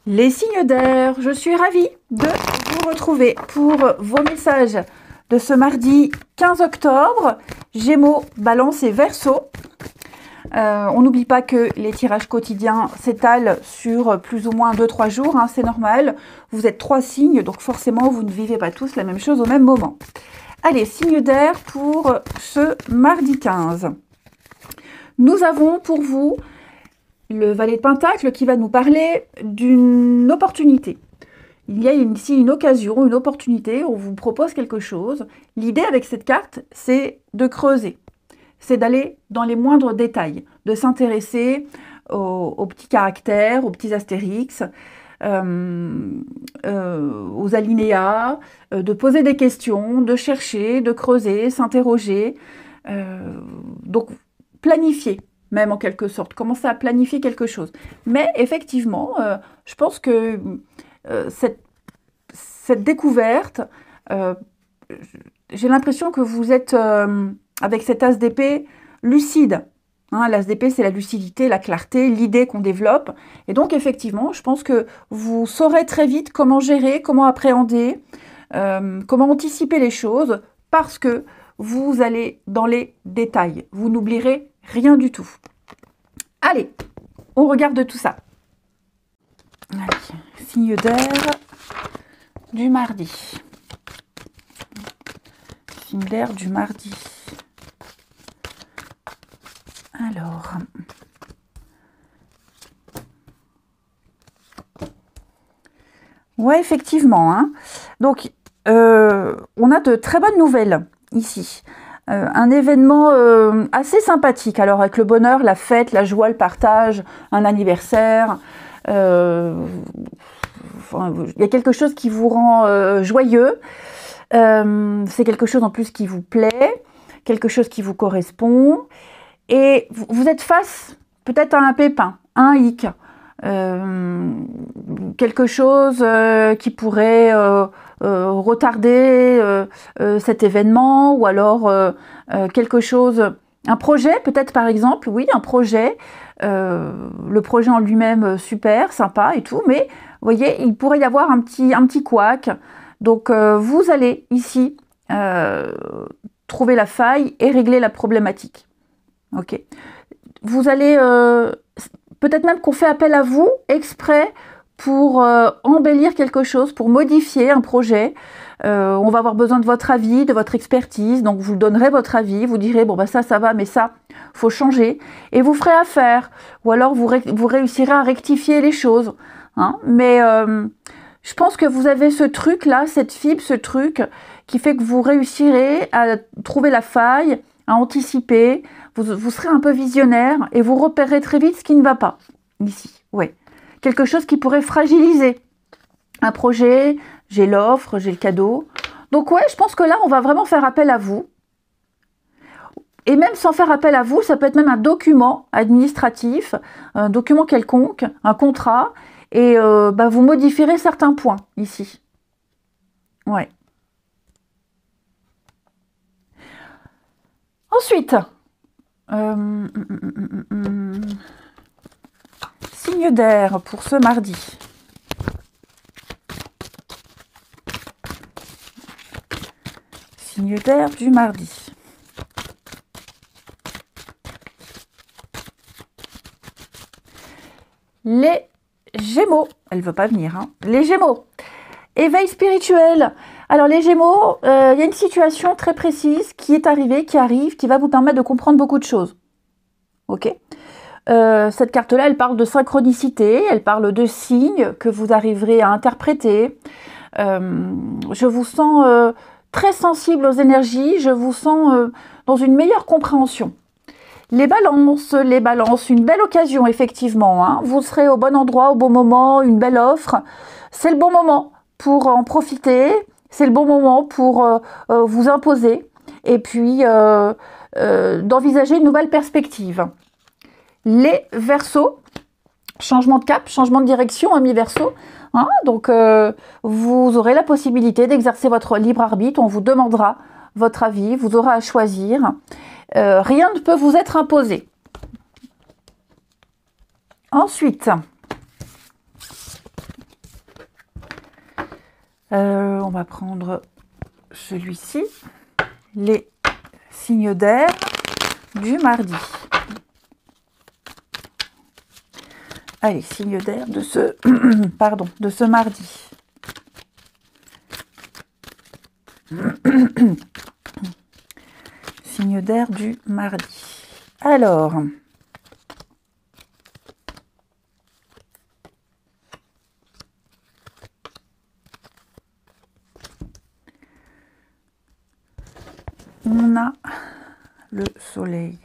Les signes d'air, je suis ravie de vous retrouver pour vos messages de ce mardi 15 octobre, Gémeaux, Balance et Verseau. On n'oublie pas que les tirages quotidiens s'étalent sur plus ou moins 2-3 jours, hein, c'est normal. Vous êtes 3 signes, donc forcément vous ne vivez pas tous la même chose au même moment. Allez, signe d'air pour ce mardi 15. Nous avons pour vous le valet de Pentacle qui va nous parler d'une opportunité. Il y a ici une occasion, une opportunité, on vous propose quelque chose. L'idée avec cette carte, c'est de creuser, c'est d'aller dans les moindres détails, de s'intéresser aux petits caractères, aux petits astérix, aux alinéas, de poser des questions, de chercher, de creuser, s'interroger. Donc, planifier, même en quelque sorte, commencer à planifier quelque chose. Mais effectivement, je pense que cette découverte, j'ai l'impression que vous êtes, avec cet as d'épée, lucide. Hein, l'as d'épée, c'est la lucidité, la clarté, l'idée qu'on développe. Et donc, effectivement, je pense que vous saurez très vite comment gérer, comment appréhender, comment anticiper les choses, parce que vous allez dans les détails. Vous n'oublierez rien du tout. Allez, on regarde tout ça. Allez, signe d'air du mardi. Signe d'air du mardi. Alors, ouais, effectivement. Hein. Donc, on a de très bonnes nouvelles ici. Un événement assez sympathique. Alors, avec le bonheur, la fête, la joie, le partage, un anniversaire. Enfin, il y a quelque chose qui vous rend joyeux. C'est quelque chose en plus qui vous plaît, quelque chose qui vous correspond. Et vous êtes face peut-être à un pépin, à un hic, quelque chose qui pourrait retarder cet événement, ou alors quelque chose, un projet peut-être par exemple, oui, un projet, le projet en lui-même super, sympa et tout, mais vous voyez, il pourrait y avoir un petit couac. Donc vous allez ici trouver la faille et régler la problématique. Ok. Vous allez peut-être même qu'on fait appel à vous exprès pour embellir quelque chose, pour modifier un projet. On va avoir besoin de votre avis, de votre expertise. Donc vous donnerez votre avis, vous direz bon bah ça va, mais ça faut changer, et vous ferez affaire. Ou alors vous réussirez à rectifier les choses. Hein. Mais je pense que vous avez ce truc là, cette fibre, ce truc qui fait que vous réussirez à trouver la faille, à anticiper. Vous serez un peu visionnaire et vous repérerez très vite ce qui ne va pas ici. Ouais. Quelque chose qui pourrait fragiliser un projet, j'ai l'offre, j'ai le cadeau. Donc ouais, je pense que là, on va vraiment faire appel à vous. Et même sans faire appel à vous, ça peut être même un document administratif, un document quelconque, un contrat, et vous modifierez certains points ici. Ouais. Ensuite, signe d'air pour ce mardi. Signe d'air du mardi. Les Gémeaux. Elle ne veut pas venir. Hein. Les Gémeaux. Éveil spirituel. Alors les Gémeaux, il y a une situation très précise qui est arrivée, qui arrive, qui va vous permettre de comprendre beaucoup de choses. Ok. Cette carte-là, elle parle de synchronicité, elle parle de signes que vous arriverez à interpréter. Je vous sens très sensible aux énergies, je vous sens dans une meilleure compréhension. Les balances, une belle occasion effectivement. Hein. Vous serez au bon endroit, au bon moment, une belle offre. C'est le bon moment pour en profiter. C'est le bon moment pour vous imposer et puis d'envisager une nouvelle perspective. Les Verseaux, changement de cap, changement de direction, amis Verseaux. Hein, donc, vous aurez la possibilité d'exercer votre libre arbitre. On vous demandera votre avis, vous aurez à choisir. Rien ne peut vous être imposé. Ensuite, On va prendre celui-ci, les signes d'air du mardi. Allez, signes d'air de ce, pardon, de ce mardi. Signe d'air du mardi. Alors, on a le soleil.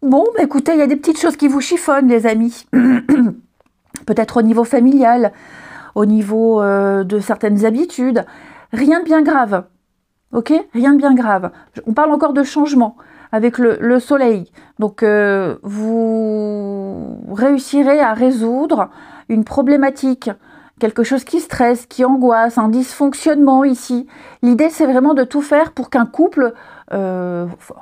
Bon, bah écoutez, il y a des petites choses qui vous chiffonnent, les amis. Peut-être au niveau familial, au niveau de certaines habitudes. Rien de bien grave. Ok? Rien de bien grave. On parle encore de changement avec le soleil. Donc, vous réussirez à résoudre une problématique, quelque chose qui stresse, qui angoisse, un dysfonctionnement ici. L'idée, c'est vraiment de tout faire pour qu'un couple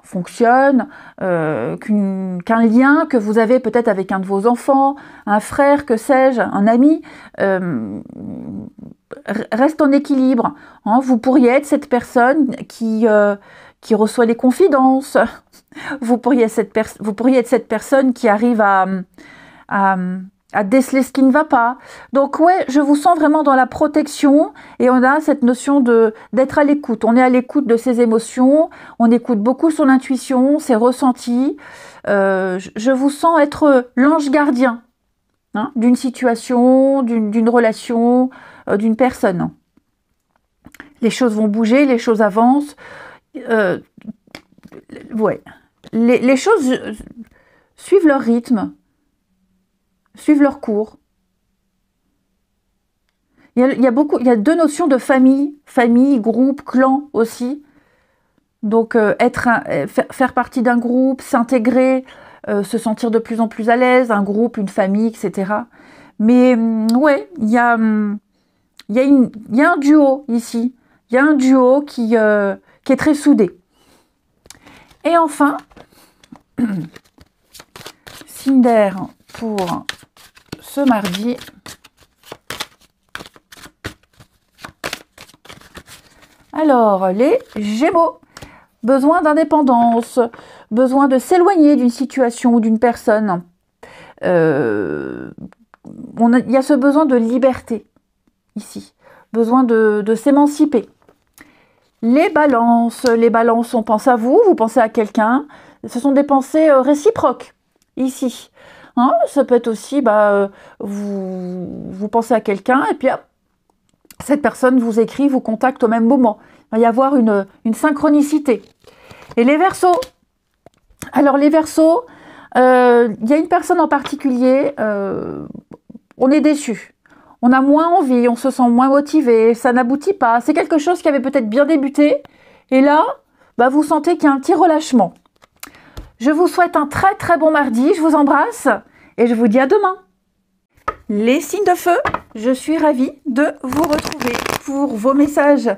fonctionne, qu'un lien que vous avez peut-être avec un de vos enfants, un frère, que sais-je, un ami, reste en équilibre. Hein. Vous pourriez être cette personne qui reçoit des confidences. Vous pourriez être cette personne qui arrive à déceler ce qui ne va pas. Donc ouais, je vous sens vraiment dans la protection et on a cette notion d'être à l'écoute. On est à l'écoute de ses émotions, on écoute beaucoup son intuition, ses ressentis. Je vous sens être l'ange gardien hein, d'une situation, d'une relation, d'une personne. Les choses vont bouger, les choses avancent. Ouais. Les choses suivent leur rythme, suivent leur cours. Il y a deux notions de famille, groupe, clan aussi. Donc faire partie d'un groupe, s'intégrer, se sentir de plus en plus à l'aise, un groupe, une famille, etc. Mais ouais, il y a un duo ici. Il y a un duo qui est très soudé. Et enfin, signe d'air pour ce mardi. Alors, les Gémeaux, besoin d'indépendance, besoin de s'éloigner d'une situation ou d'une personne. Il y a ce besoin de liberté ici, besoin de s'émanciper. Les balances, on pense à vous, vous pensez à quelqu'un. Ce sont des pensées réciproques ici. Hein, ça peut être aussi, vous pensez à quelqu'un et puis hop, cette personne vous écrit, vous contacte au même moment. Il va y avoir une synchronicité. Et les Verseaux. Alors les Verseaux, il y a une personne en particulier, on est déçu. On a moins envie, on se sent moins motivé, ça n'aboutit pas. C'est quelque chose qui avait peut-être bien débuté. Et là, vous sentez qu'il y a un petit relâchement. Je vous souhaite un très très bon mardi. Je vous embrasse et je vous dis à demain. Les signes de feu, je suis ravie de vous retrouver pour vos messages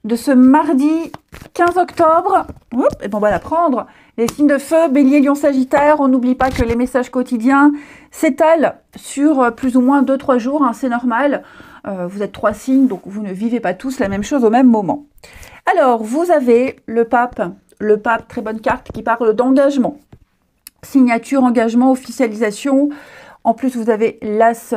de ce mardi 15 octobre. Et bon, on va la prendre. Les signes de feu, Bélier, Lion, Sagittaire. On n'oublie pas que les messages quotidiens s'étalent sur plus ou moins 2-3 jours. Hein, c'est normal. Vous êtes 3 signes, donc vous ne vivez pas tous la même chose au même moment. Alors, vous avez le pape, très bonne carte, qui parle d'engagement. Signature, engagement, officialisation. En plus, vous avez l'as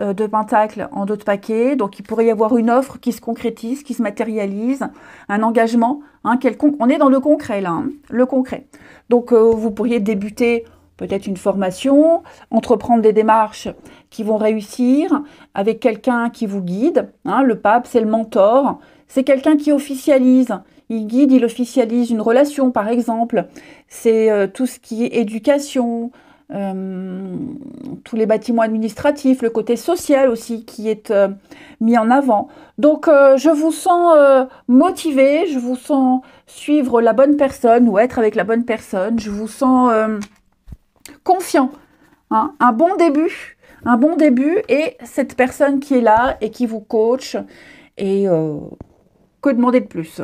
de pentacle en dos de paquet. Donc, il pourrait y avoir une offre qui se concrétise, qui se matérialise, un engagement quelconque. On est dans le concret, là, le concret. Donc, vous pourriez débuter peut-être une formation, entreprendre des démarches qui vont réussir avec quelqu'un qui vous guide. Le pape, c'est le mentor. C'est quelqu'un qui officialise. Il guide, il officialise une relation, par exemple. C'est tout ce qui est éducation, tous les bâtiments administratifs, le côté social aussi qui est mis en avant. Donc je vous sens motivé, je vous sens suivre la bonne personne ou être avec la bonne personne, je vous sens confiant, un bon début et cette personne qui est là et qui vous coach et que demander de plus.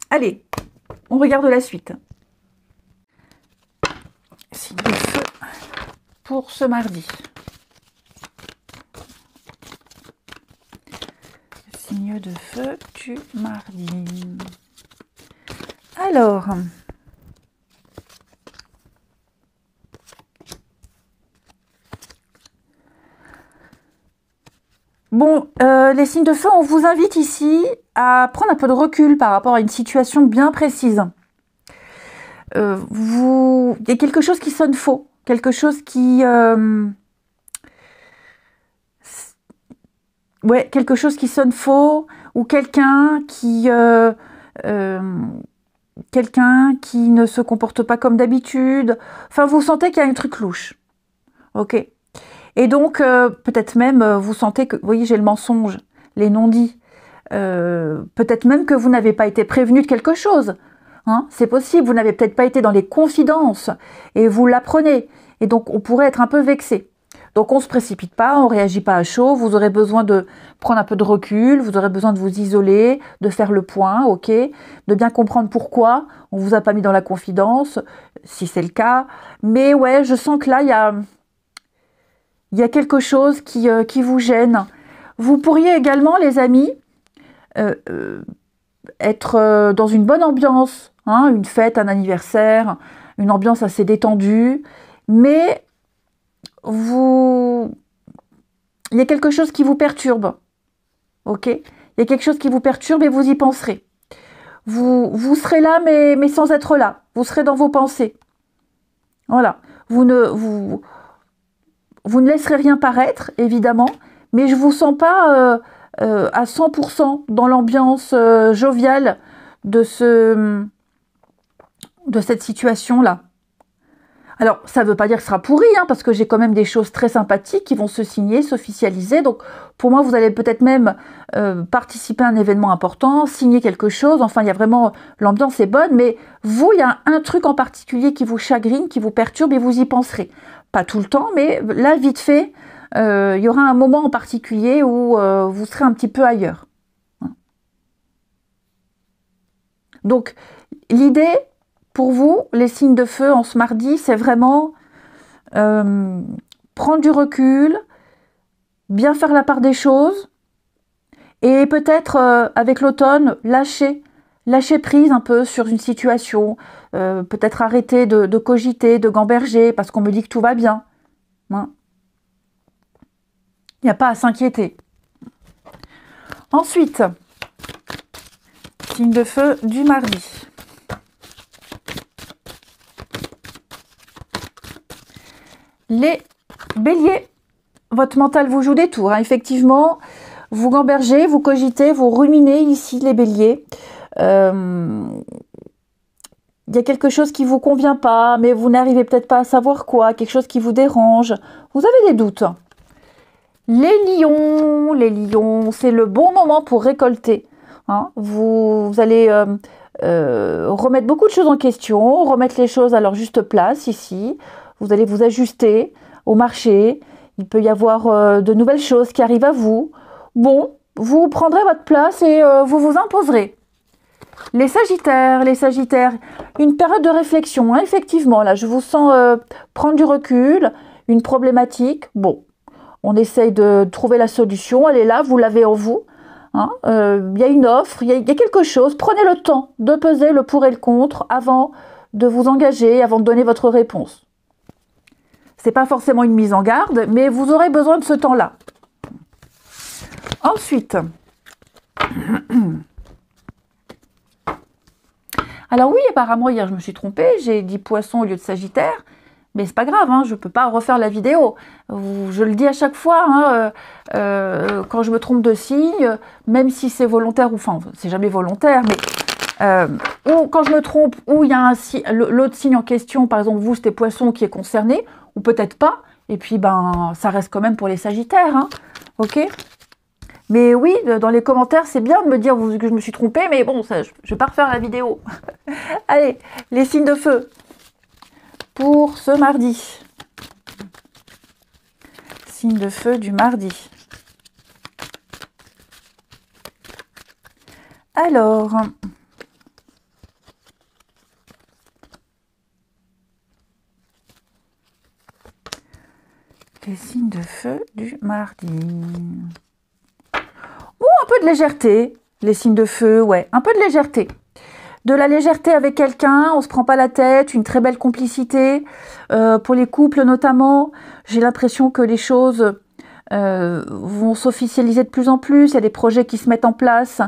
Allez, on regarde la suite. Signe de feu pour ce mardi. Signe de feu du mardi. Alors, bon, les signes de feu, on vous invite ici à prendre un peu de recul par rapport à une situation bien précise. Il y a quelque chose qui sonne faux, quelque chose qui... ouais, quelque chose qui sonne faux, ou quelqu'un qui ne se comporte pas comme d'habitude. Enfin, vous sentez qu'il y a un truc louche. Ok. Et donc, peut-être même, vous sentez que, vous voyez, j'ai le mensonge, les non-dits. Peut-être même que vous n'avez pas été prévenu de quelque chose. Hein, c'est possible, vous n'avez peut-être pas été dans les confidences et vous l'apprenez. Et donc, on pourrait être un peu vexé. Donc, on ne se précipite pas, on ne réagit pas à chaud. Vous aurez besoin de prendre un peu de recul, vous aurez besoin de vous isoler, de faire le point, ok, de bien comprendre pourquoi on ne vous a pas mis dans la confidence, si c'est le cas. Mais ouais, je sens que là, il y a quelque chose qui vous gêne. Vous pourriez également, les amis, être dans une bonne ambiance, hein, une fête, un anniversaire, une ambiance assez détendue, mais il y a quelque chose qui vous perturbe, ok? Il y a quelque chose qui vous perturbe et vous y penserez. Vous serez là, mais sans être là. Vous serez dans vos pensées. Voilà. Vous ne laisserez rien paraître, évidemment, mais je vous sens pas à 100% dans l'ambiance joviale de cette situation-là. Alors, ça ne veut pas dire que ce sera pourri, hein, parce que j'ai quand même des choses très sympathiques qui vont se signer, s'officialiser. Donc, pour moi, vous allez peut-être même participer à un événement important, signer quelque chose. Enfin, il y a vraiment... L'ambiance est bonne, mais vous, il y a un truc en particulier qui vous chagrine, qui vous perturbe, et vous y penserez. Pas tout le temps, mais là, vite fait, il y aura un moment en particulier où vous serez un petit peu ailleurs. Donc, l'idée... Pour vous, les signes de feu en ce mardi, c'est vraiment prendre du recul, bien faire la part des choses et peut-être avec l'automne, lâcher prise un peu sur une situation, peut-être arrêter de cogiter, de gamberger parce qu'on me dit que tout va bien. Hein. Il n'y a pas à s'inquiéter. Ensuite, signe de feu du mardi. Les béliers, votre mental vous joue des tours. Hein. Effectivement, vous gambergez, vous cogitez, vous ruminez ici les béliers. Il y a quelque chose qui ne vous convient pas, mais vous n'arrivez peut-être pas à savoir quoi, quelque chose qui vous dérange. Vous avez des doutes. Les lions, c'est le bon moment pour récolter. Hein. Vous allez remettre beaucoup de choses en question, remettre les choses à leur juste place ici. Vous allez vous ajuster au marché. Il peut y avoir de nouvelles choses qui arrivent à vous. Bon, vous prendrez votre place et vous vous imposerez. Les sagittaires, une période de réflexion. Hein, effectivement, là, je vous sens prendre du recul, une problématique. Bon, on essaye de trouver la solution. Elle est là, vous l'avez en vous. Hein, y a une offre, il y a quelque chose. Prenez le temps de peser le pour et le contre avant de vous engager, avant de donner votre réponse. C'est pas forcément une mise en garde, mais vous aurez besoin de ce temps-là. Ensuite, alors oui, apparemment hier je me suis trompée, j'ai dit poisson au lieu de sagittaire, mais c'est pas grave, hein, je peux pas refaire la vidéo. Je le dis à chaque fois, hein, quand je me trompe de signe, même si c'est volontaire, ou enfin c'est jamais volontaire, mais ou quand je me trompe, ou il y a l'autre signe en question, par exemple vous c'était poisson qui est concerné, ou peut-être pas, et puis ben ça reste quand même pour les sagittaires, hein, ok. Mais oui, dans les commentaires, c'est bien de me dire que je me suis trompée, mais bon, ça, je vais pas refaire la vidéo. Allez, les signes de feu pour ce mardi. Signe de feu du mardi. Alors, les signes de feu du mardi. Bon, peu de légèreté, les signes de feu, ouais, un peu de légèreté. De la légèreté avec quelqu'un, on se prend pas la tête, une très belle complicité. Pour les couples notamment, j'ai l'impression que les choses vont s'officialiser de plus en plus. Il y a des projets qui se mettent en place.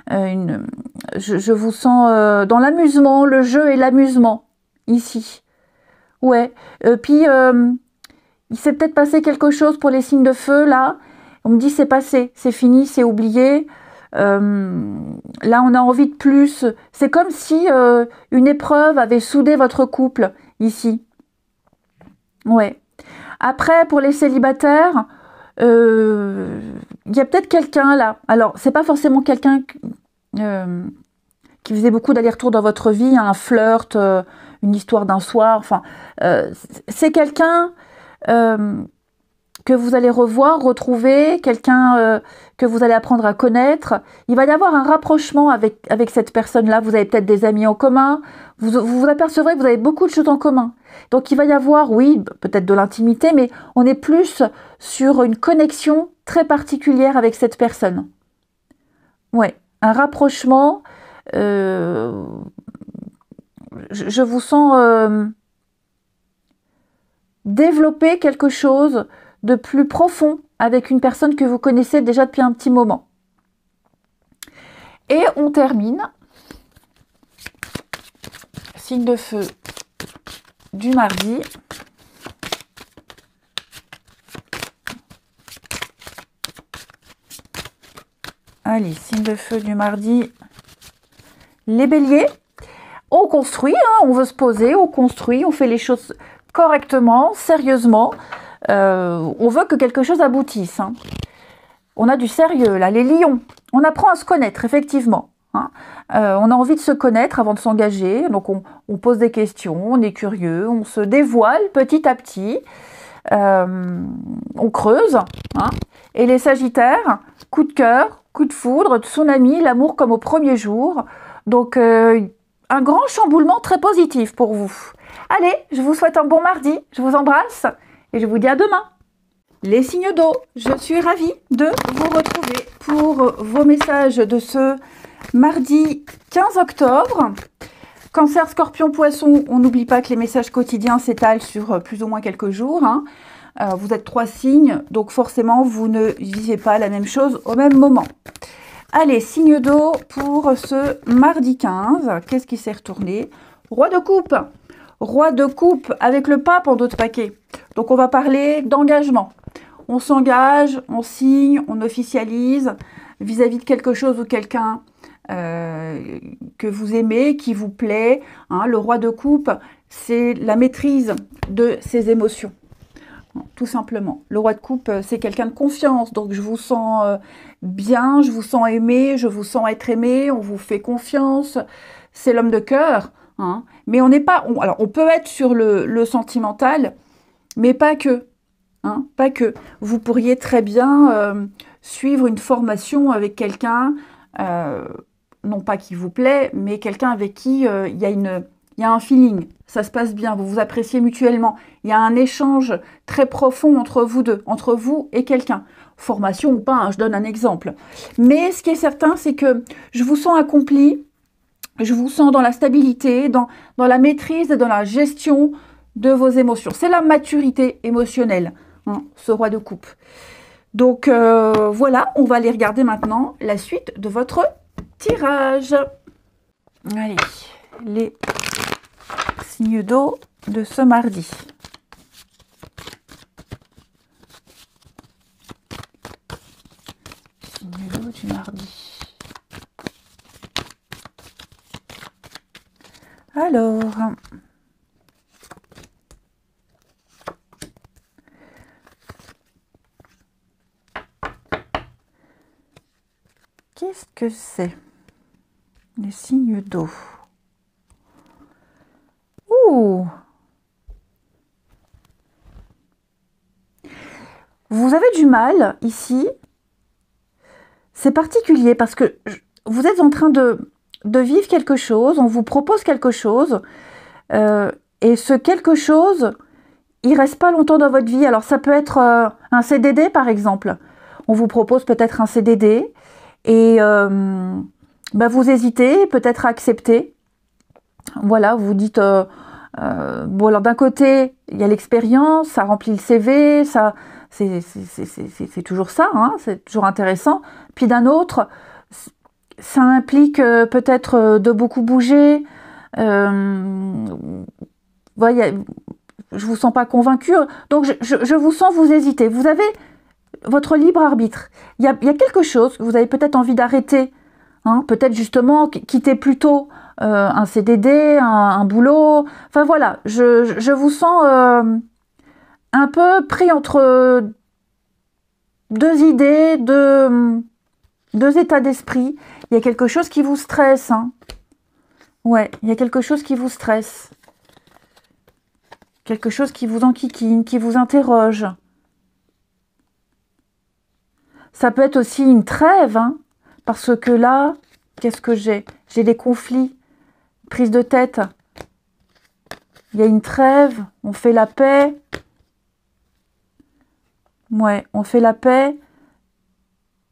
Je vous sens dans l'amusement, le jeu et l'amusement, ici. Ouais. Puis, il s'est peut-être passé quelque chose pour les signes de feu, là. On me dit c'est passé, c'est fini, c'est oublié. Là, on a envie de plus. C'est comme si une épreuve avait soudé votre couple, ici. Ouais. Après, pour les célibataires, il y a peut-être quelqu'un, là. Alors, c'est pas forcément quelqu'un qui faisait beaucoup d'allers-retours dans votre vie, hein, un flirt, une histoire d'un soir. Enfin, c'est quelqu'un que vous allez revoir, retrouver, quelqu'un que vous allez apprendre à connaître. Il va y avoir un rapprochement avec cette personne-là. Vous avez peut-être des amis en commun. Vous apercevrez que vous avez beaucoup de choses en commun. Donc il va y avoir, oui, peut-être de l'intimité, mais on est plus sur une connexion très particulière avec cette personne. Ouais, un rapprochement. Je vous sens développer quelque chose de plus profond avec une personne que vous connaissez déjà depuis un petit moment. Et on termine. Signe de feu du mardi. Allez, signe de feu du mardi. Les béliers, on construit, hein, on veut se poser, on construit, on fait les choses correctement, sérieusement. On veut que quelque chose aboutisse. Hein. On a du sérieux, là, les lions. On apprend à se connaître, effectivement. Hein. On a envie de se connaître avant de s'engager. Donc, on pose des questions, on est curieux, on se dévoile petit à petit. On creuse. Hein. Et les sagittaires, coup de cœur, coup de foudre, tsunami, l'amour comme au premier jour. Donc, un grand chamboulement très positif pour vous. Allez, je vous souhaite un bon mardi. Je vous embrasse. Et je vous dis à demain. Les signes d'eau, je suis ravie de vous retrouver pour vos messages de ce mardi 15 octobre. Cancer, Scorpion, Poisson, on n'oublie pas que les messages quotidiens s'étalent sur plus ou moins quelques jours. Hein. Vous êtes 3 signes, donc forcément vous ne vivez pas la même chose au même moment. Allez, signe d'eau pour ce mardi 15. Qu'est-ce qui s'est retourné? Roi de coupe. Roi de coupe avec le pape en dos de paquet. Donc on va parler d'engagement. On s'engage, on signe, on officialise vis-à-vis de quelque chose ou quelqu'un que vous aimez, qui vous plaît. Hein, le roi de coupe, c'est la maîtrise de ses émotions. Tout simplement. Le roi de coupe, c'est quelqu'un de confiance. Donc je vous sens bien, je vous sens aimé, je vous sens être aimé, on vous fait confiance. C'est l'homme de cœur. Hein. Mais on n'est pas... alors, on peut être sur le sentimental, mais pas que. Hein, pas que. Vous pourriez très bien suivre une formation avec quelqu'un, non pas qui vous plaît, mais quelqu'un avec qui il y a un feeling. Ça se passe bien, vous vous appréciez mutuellement. Il y a un échange très profond entre vous deux, entre vous et quelqu'un. Formation ou pas, hein, je donne un exemple. Mais ce qui est certain, c'est que je vous sens accompli. Je vous sens dans la stabilité, dans la maîtrise et dans la gestion de vos émotions. C'est la maturité émotionnelle, hein, ce roi de coupe. Donc voilà, on va aller regarder maintenant la suite de votre tirage. Allez, les signes d'eau de ce mardi. Signes d'eau du mardi. Alors, qu'est-ce que c'est? Les signes d'eau. Ouh! Vous avez du mal ici. C'est particulier parce que vous êtes en train de vivre quelque chose, on vous propose quelque chose, et ce quelque chose, il reste pas longtemps dans votre vie. Alors ça peut être un CDD par exemple. On vous propose peut-être un CDD, Et bah, vous hésitez peut-être à accepter. Voilà, vous dites, bon alors d'un côté, il y a l'expérience, ça remplit le CV, ça, c'est toujours ça, hein, c'est toujours intéressant. Puis d'un autre, ça implique peut-être de beaucoup bouger. Voilà, je vous sens pas convaincu, donc je vous sens vous hésiter. Vous avez votre libre arbitre. Il y a quelque chose que vous avez peut-être envie d'arrêter. Hein, peut-être justement quitter plutôt un CDD, un boulot. Enfin voilà, je vous sens un peu pris entre deux idées, deux états d'esprit. Il y a quelque chose qui vous stresse. Hein. Ouais, il y a quelque chose qui vous stresse. Quelque chose qui vous enquiquine, qui vous interroge. Ça peut être aussi une trêve, hein, parce que là, qu'est-ce que j'ai? J'ai des conflits, prise de tête. Il y a une trêve, on fait la paix. Ouais, on fait la paix.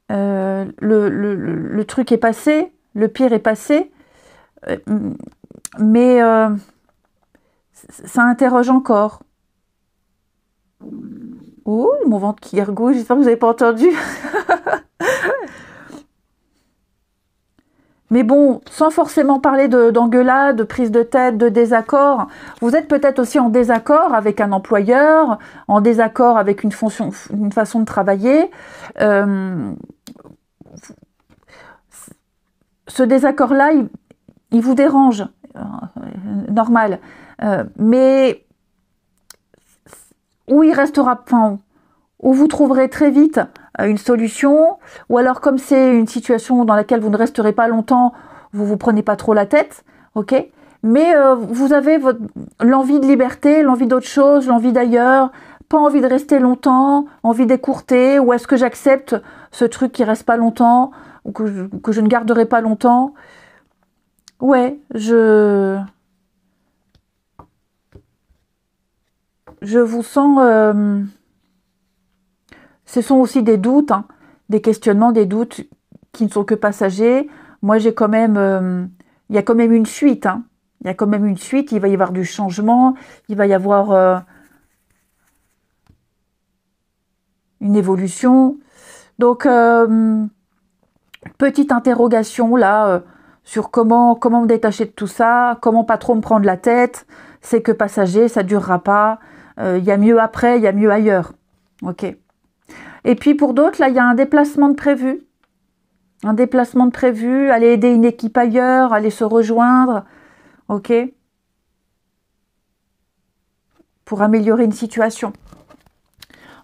Le truc est passé, le pire est passé. Mais ça interroge encore. Oh, mon ventre qui gargouille, j'espère que vous n'avez pas entendu. Mais bon, sans forcément parler d'engueulade, de prise de tête, de désaccord, vous êtes peut-être aussi en désaccord avec un employeur, en désaccord avec une façon de travailler. Ce désaccord-là, il vous dérange, normal. Mais où il restera, enfin, où vous trouverez très vite une solution, ou alors comme c'est une situation dans laquelle vous ne resterez pas longtemps, vous vous prenez pas trop la tête, ok? Mais vous avez l'envie de liberté, l'envie d'autre chose, l'envie d'ailleurs, pas envie de rester longtemps, envie d'écourter, ou est-ce que j'accepte ce truc qui reste pas longtemps, ou que je ne garderai pas longtemps? Ouais, je vous sens... ce sont aussi des doutes, hein, des questionnements, des doutes qui ne sont que passagers. Moi, j'ai quand même... il y a quand même une suite. Hein. Il y a quand même une suite. Il va y avoir du changement. Il va y avoir une évolution. Donc, petite interrogation là sur comment me détacher de tout ça, comment pas trop me prendre la tête. C'est que passager, ça durera pas. Il y a mieux après, il y a mieux ailleurs. Ok. Et puis pour d'autres, là, il y a un déplacement de prévu. Un déplacement de prévu, aller aider une équipe ailleurs, aller se rejoindre. Ok. Pour améliorer une situation.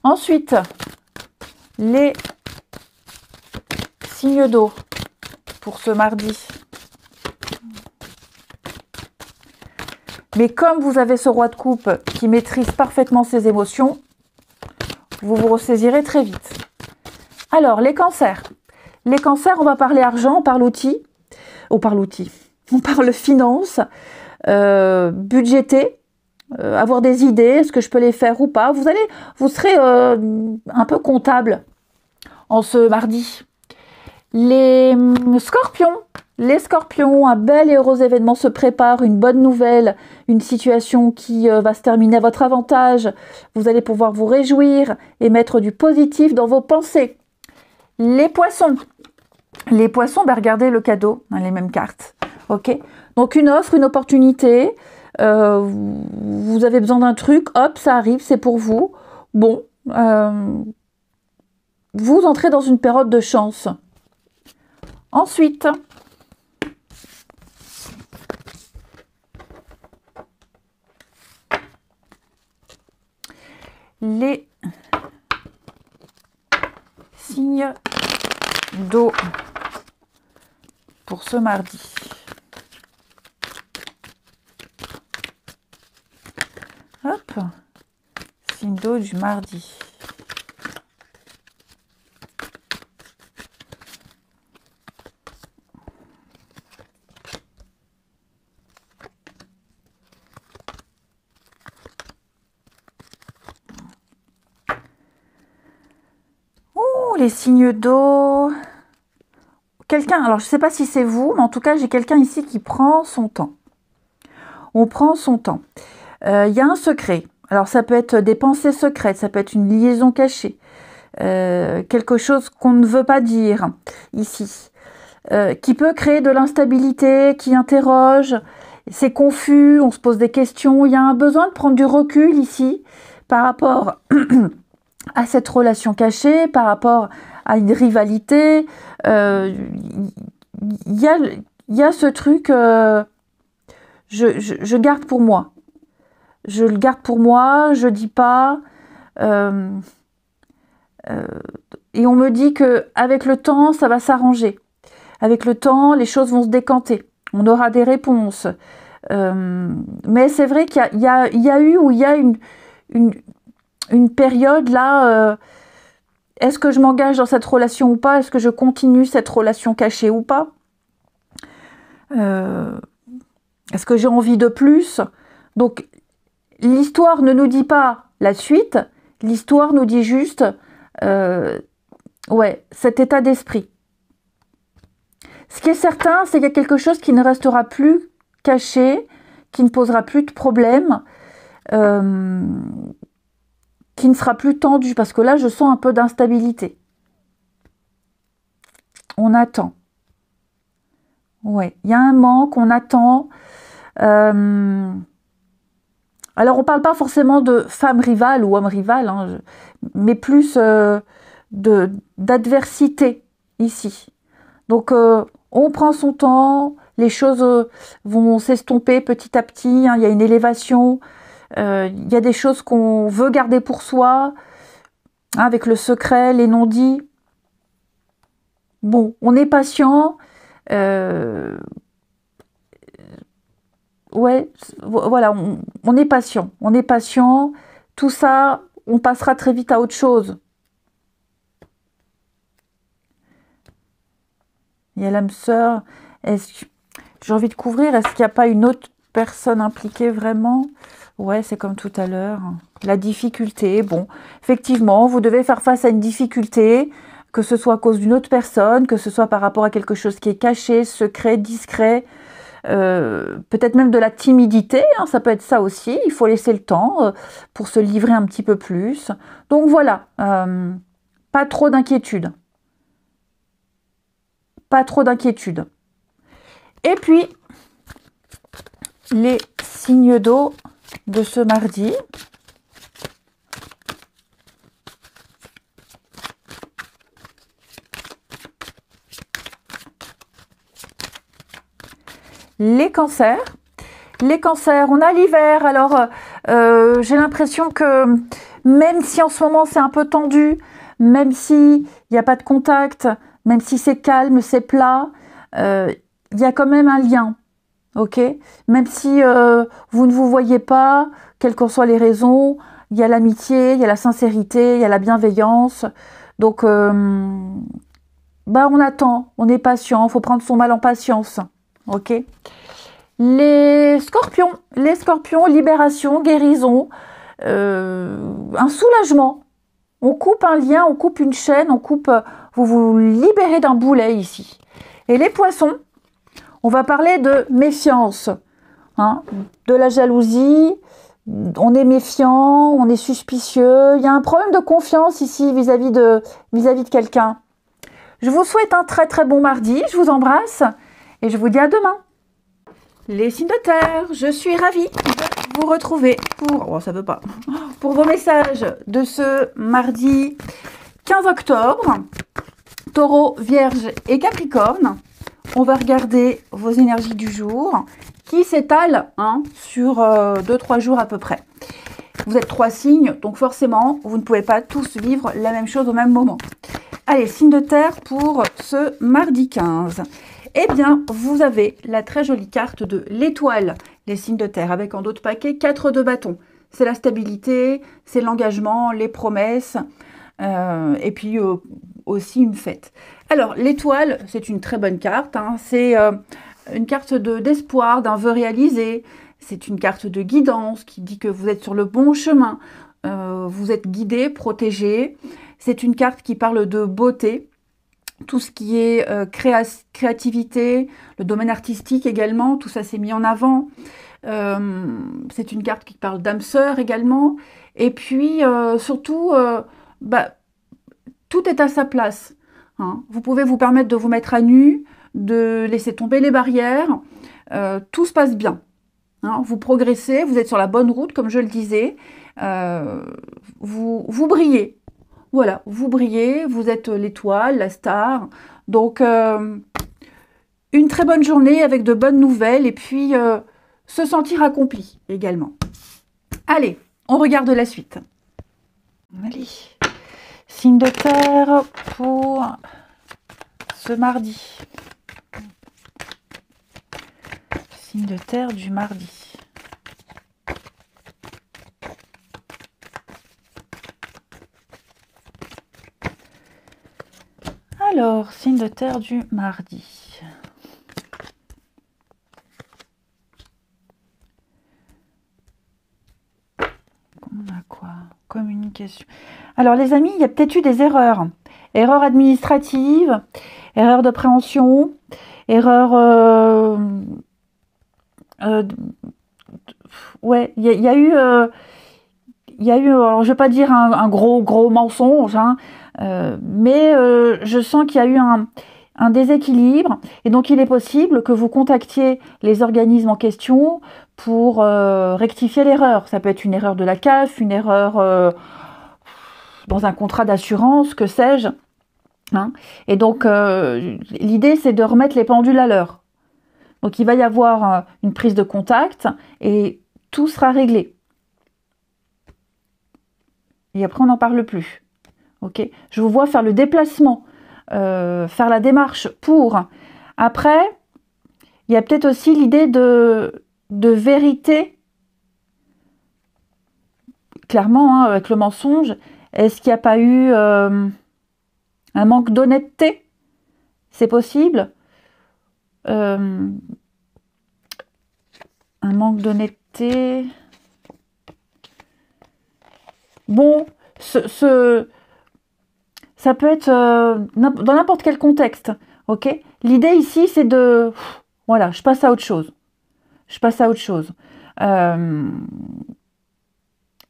Ensuite, les signes d'eau pour ce mardi. Mais comme vous avez ce roi de coupe qui maîtrise parfaitement ses émotions, vous vous ressaisirez très vite. Alors, les cancers. Les cancers, on va parler argent, on parle outils. On parle finance, budgéter, avoir des idées, est-ce que je peux les faire ou pas. Vous serez un peu comptable en ce mardi. Les scorpions, un bel et heureux événement se prépare, une bonne nouvelle, une situation qui va se terminer à votre avantage. Vous allez pouvoir vous réjouir et mettre du positif dans vos pensées. Les poissons, bah regardez le cadeau, hein, les mêmes cartes. Ok. Donc une offre, une opportunité, vous avez besoin d'un truc, hop, ça arrive, c'est pour vous. Bon, vous entrez dans une période de chance. Ensuite, les signes d'eau pour ce mardi. Hop, signe d'eau du mardi. Les signes d'eau, quelqu'un, alors je ne sais pas si c'est vous, mais en tout cas, j'ai quelqu'un ici qui prend son temps. On prend son temps. Il y a un secret. Alors, ça peut être des pensées secrètes, ça peut être une liaison cachée, quelque chose qu'on ne veut pas dire ici, qui peut créer de l'instabilité, qui interroge, c'est confus, on se pose des questions. Il y a un besoin de prendre du recul ici par rapport à cette relation cachée, par rapport à une rivalité. Il y a ce truc, je garde pour moi. Je le garde pour moi, je dis pas. Et on me dit que avec le temps, ça va s'arranger. Avec le temps, les choses vont se décanter. On aura des réponses. Mais c'est vrai qu'il y a eu ou il y a une période là. Est-ce que je m'engage dans cette relation ou pas? Est-ce que je continue cette relation cachée ou pas? Est-ce que j'ai envie de plus? Donc, l'histoire ne nous dit pas la suite. L'histoire nous dit juste, ouais, cet état d'esprit. Ce qui est certain, c'est qu'il y a quelque chose qui ne restera plus caché, qui ne posera plus de problème, qui ne sera plus tendu, parce que là, je sens un peu d'instabilité. On attend. Ouais, il y a un manque, on attend. Alors, on ne parle pas forcément de femme rivale ou homme rival, hein, mais plus d'adversité ici. Donc, on prend son temps, les choses vont s'estomper petit à petit, hein, il y a une élévation, il y a des choses qu'on veut garder pour soi, hein, avec le secret, les non-dits. Bon, on est patient. Ouais, voilà, on est patient. On est patient. Tout ça, on passera très vite à autre chose. Il y a l'âme sœur. J'ai envie de couvrir. Est-ce qu'il n'y a pas une autre personne impliquée vraiment? Ouais, c'est comme tout à l'heure. La difficulté. Bon, effectivement, vous devez faire face à une difficulté, que ce soit à cause d'une autre personne, que ce soit par rapport à quelque chose qui est caché, secret, discret, peut-être même de la timidité, hein, ça peut être ça aussi. Il faut laisser le temps pour se livrer un petit peu plus. Donc voilà, pas trop d'inquiétude. Pas trop d'inquiétude. Et puis, les signes d'eau de ce mardi. Les cancers. Les cancers, on a l'hiver. Alors, j'ai l'impression que même si en ce moment c'est un peu tendu, même s'il n'y a pas de contact, même si c'est calme, c'est plat, il y a quand même un lien. Ok, même si vous ne vous voyez pas, quelles qu'en soient les raisons, il y a l'amitié, il y a la sincérité, il y a la bienveillance. Donc, on attend, on est patient, il faut prendre son mal en patience. Ok. Les scorpions, libération, guérison, un soulagement. On coupe un lien, on coupe une chaîne, vous vous libérez d'un boulet ici. Et les poissons, on va parler de méfiance, hein, de la jalousie, on est méfiant, on est suspicieux, il y a un problème de confiance ici vis-à-vis de quelqu'un. Je vous souhaite un très très bon mardi, je vous embrasse et je vous dis à demain. Les signes de terre, je suis ravie de vous retrouver pour vos messages de ce mardi 15 octobre, Taureau, Vierge et Capricorne. On va regarder vos énergies du jour qui s'étalent sur 2-3 jours à peu près. Vous êtes 3 signes, donc forcément, vous ne pouvez pas tous vivre la même chose au même moment. Allez, signe de terre pour ce mardi 15. Eh bien, vous avez la très jolie carte de l'étoile, les signes de terre, avec en d'autres paquets 4 de bâton. C'est la stabilité, c'est l'engagement, les promesses, et puis aussi une fête. Alors, l'étoile, c'est une très bonne carte, hein. C'est une carte d'espoir, d'un vœu réalisé. C'est une carte de guidance qui dit que vous êtes sur le bon chemin, vous êtes guidé, protégé. C'est une carte qui parle de beauté. tout ce qui est créativité, le domaine artistique également, tout ça s'est mis en avant. C'est une carte qui parle d'âme sœur également. Et puis, surtout, bah, tout est à sa place. Hein. Vous pouvez vous permettre de vous mettre à nu, de laisser tomber les barrières. Tout se passe bien. Hein. Vous progressez, vous êtes sur la bonne route, comme je le disais. Vous brillez. Voilà, vous brillez, vous êtes l'étoile, la star. Donc, une très bonne journée avec de bonnes nouvelles et puis se sentir accompli également. Allez, on regarde la suite. Allez, signe de terre pour ce mardi. Signe de terre du mardi. Alors, signe de terre du mardi. On a quoi? Communication. Alors, les amis, il y a peut-être eu des erreurs. Erreurs administratives, erreurs de préhension, erreurs... ouais, il y a eu... alors je ne vais pas dire un gros mensonge, hein, mais je sens qu'il y a eu un déséquilibre, et donc il est possible que vous contactiez les organismes en question pour rectifier l'erreur. Ça peut être une erreur de la CAF, une erreur dans un contrat d'assurance, que sais-je. Hein. Et donc l'idée, c'est de remettre les pendules à l'heure. Donc il va y avoir une prise de contact et tout sera réglé. Et après, on n'en parle plus. Ok, je vous vois faire le déplacement, faire la démarche pour. Après, il y a peut-être aussi l'idée de vérité. Clairement, hein, avec le mensonge, est-ce qu'il n'y a pas eu un manque d'honnêteté? C'est possible. Un manque d'honnêteté. Bon, ça peut être dans n'importe quel contexte, ok? L'idée ici, c'est de... Voilà, je passe à autre chose. Je passe à autre chose.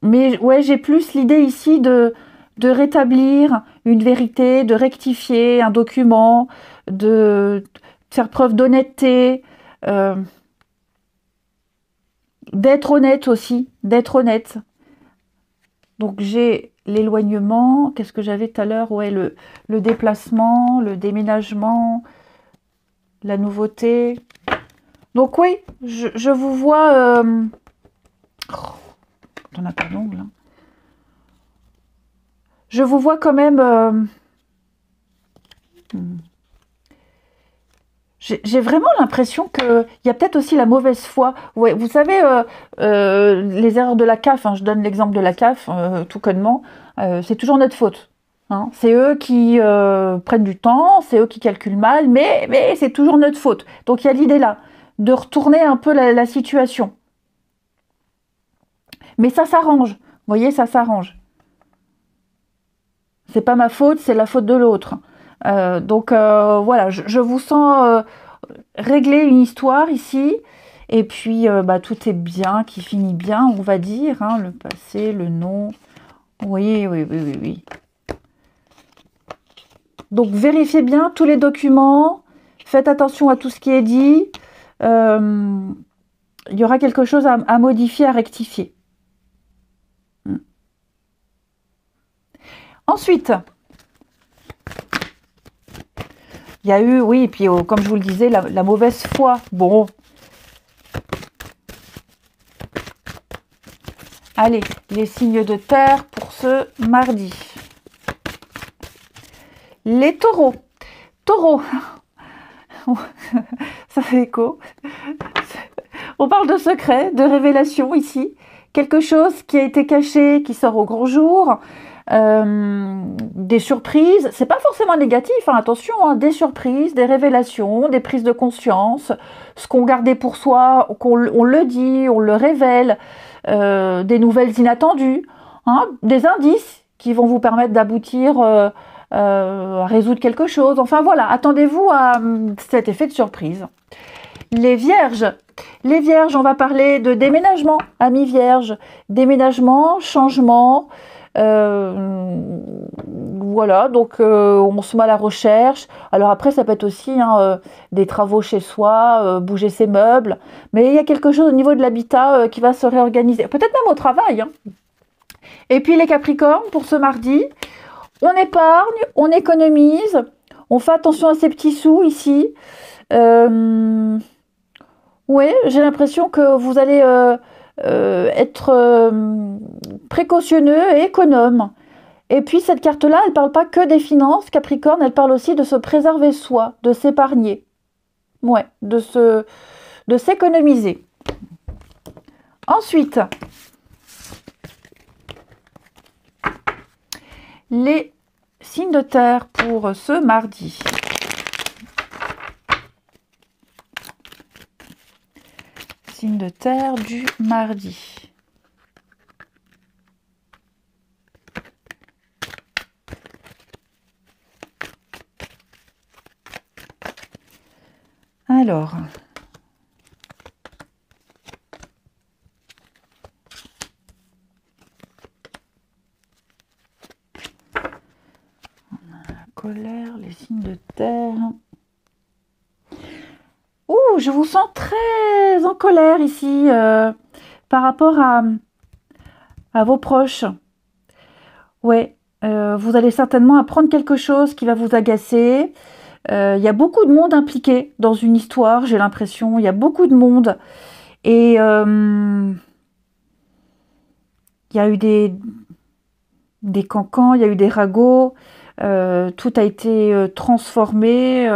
Mais ouais, j'ai plus l'idée ici de rétablir une vérité, de rectifier un document, de faire preuve d'honnêteté, d'être honnête aussi, d'être honnête. Donc j'ai l'éloignement, qu'est-ce que j'avais tout à l'heure? Ouais, le déplacement, le déménagement, la nouveauté. Donc oui, je vous vois... on n'a pas d'ongle. Hein. Je vous vois quand même... J'ai vraiment l'impression qu'il y a peut-être aussi la mauvaise foi. Ouais, vous savez, les erreurs de la CAF, hein, je donne l'exemple de la CAF, tout connement, c'est toujours notre faute. Hein. C'est eux qui prennent du temps, c'est eux qui calculent mal, mais c'est toujours notre faute. Donc il y a l'idée là, de retourner un peu la situation. Mais ça s'arrange, vous voyez, ça s'arrange. C'est pas ma faute, c'est la faute de l'autre. Donc voilà, je vous sens régler une histoire ici, et puis tout est bien, qui finit bien, on va dire, hein, le passé, le nom. Oui. Donc vérifiez bien tous les documents, faites attention à tout ce qui est dit. Il y aura quelque chose à modifier, à rectifier. Ensuite, il y a eu, oui, et puis comme je vous le disais, la mauvaise foi. Bon. Allez, les signes de terre pour ce mardi. Les taureaux. Taureaux. Ça fait écho. On parle de secret, de révélation ici. Quelque chose qui a été caché, qui sort au grand jour. Des surprises, c'est pas forcément négatif, hein, attention, hein, des surprises, des révélations, des prises de conscience, ce qu'on gardait pour soi, on le dit, on le révèle, des nouvelles inattendues, hein, des indices qui vont vous permettre d'aboutir à résoudre quelque chose. Enfin voilà, attendez-vous à cet effet de surprise. Les vierges. Les vierges, on va parler de déménagement, amis vierges. Déménagement, changement. Voilà, donc on se met à la recherche. Alors après, ça peut être aussi des travaux chez soi, bouger ses meubles. Mais il y a quelque chose au niveau de l'habitat qui va se réorganiser. Peut-être même au travail. Et puis les capricornes, pour ce mardi, on épargne, on économise. On fait attention à ces petits sous ici. Oui, j'ai l'impression que vous allez être précautionneux et économe. Et puis cette carte-là, elle ne parle pas que des finances, Capricorne, elle parle aussi de se préserver soi, de s'épargner. Ouais, de s'économiser. Ensuite, les signes de terre pour ce mardi. Signe de terre du mardi. Alors, on a la colère, les signes de terre. Ouh, je vous sens très en colère ici par rapport à vos proches. Ouais, vous allez certainement apprendre quelque chose qui va vous agacer. Il y a beaucoup de monde impliqué dans une histoire, j'ai l'impression. Il y a beaucoup de monde. Et il y a eu des cancans, il y a eu des ragots. Tout a été transformé,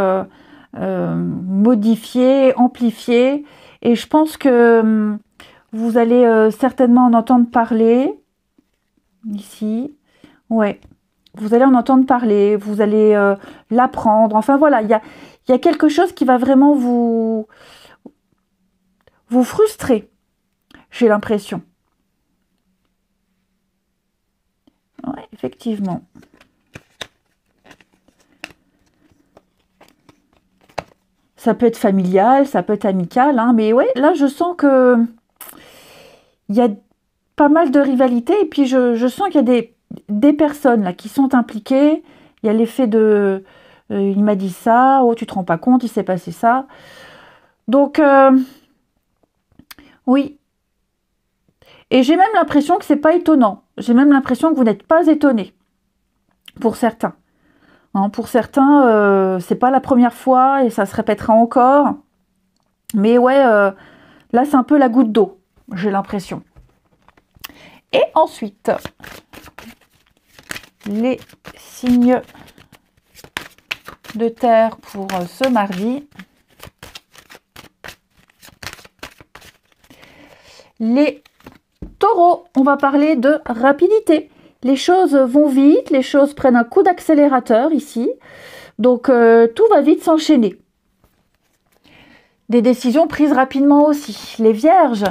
modifié, amplifié. Et je pense que vous allez certainement en entendre parler. Ici. Ouais. Vous allez en entendre parler, vous allez l'apprendre. Enfin voilà, il y a quelque chose qui va vraiment vous frustrer, j'ai l'impression. Ouais, effectivement. Ça peut être familial, ça peut être amical, hein, mais ouais, là je sens que il y a pas mal de rivalité et puis je sens qu'il y a des personnes là qui sont impliquées. Il y a l'effet de il m'a dit ça, oh tu te rends pas compte, il s'est passé ça. Donc oui. Et j'ai même l'impression que c'est pas étonnant. J'ai même l'impression que vous n'êtes pas étonné. Pour certains. Hein, pour certains, c'est pas la première fois et ça se répétera encore. Mais ouais, là c'est un peu la goutte d'eau, j'ai l'impression. Et ensuite, les signes de terre pour ce mardi. Les taureaux, on va parler de rapidité. Les choses vont vite, les choses prennent un coup d'accélérateur ici. Donc tout va vite s'enchaîner. Des décisions prises rapidement aussi. Les vierges,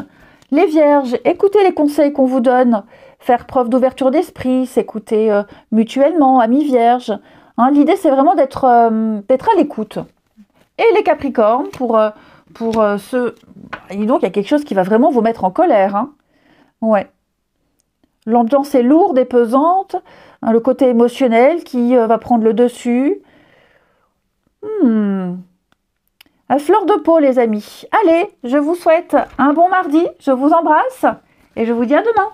écoutez les conseils qu'on vous donne. Faire preuve d'ouverture d'esprit, s'écouter mutuellement, amis vierges. Hein, l'idée, c'est vraiment d'être à l'écoute. Et les capricornes, pour ceux... Et donc, il y a quelque chose qui va vraiment vous mettre en colère. Hein. Ouais. L'ambiance est lourde et pesante. Hein, le côté émotionnel qui va prendre le dessus. À fleur de peau, les amis. Allez, je vous souhaite un bon mardi. Je vous embrasse et je vous dis à demain.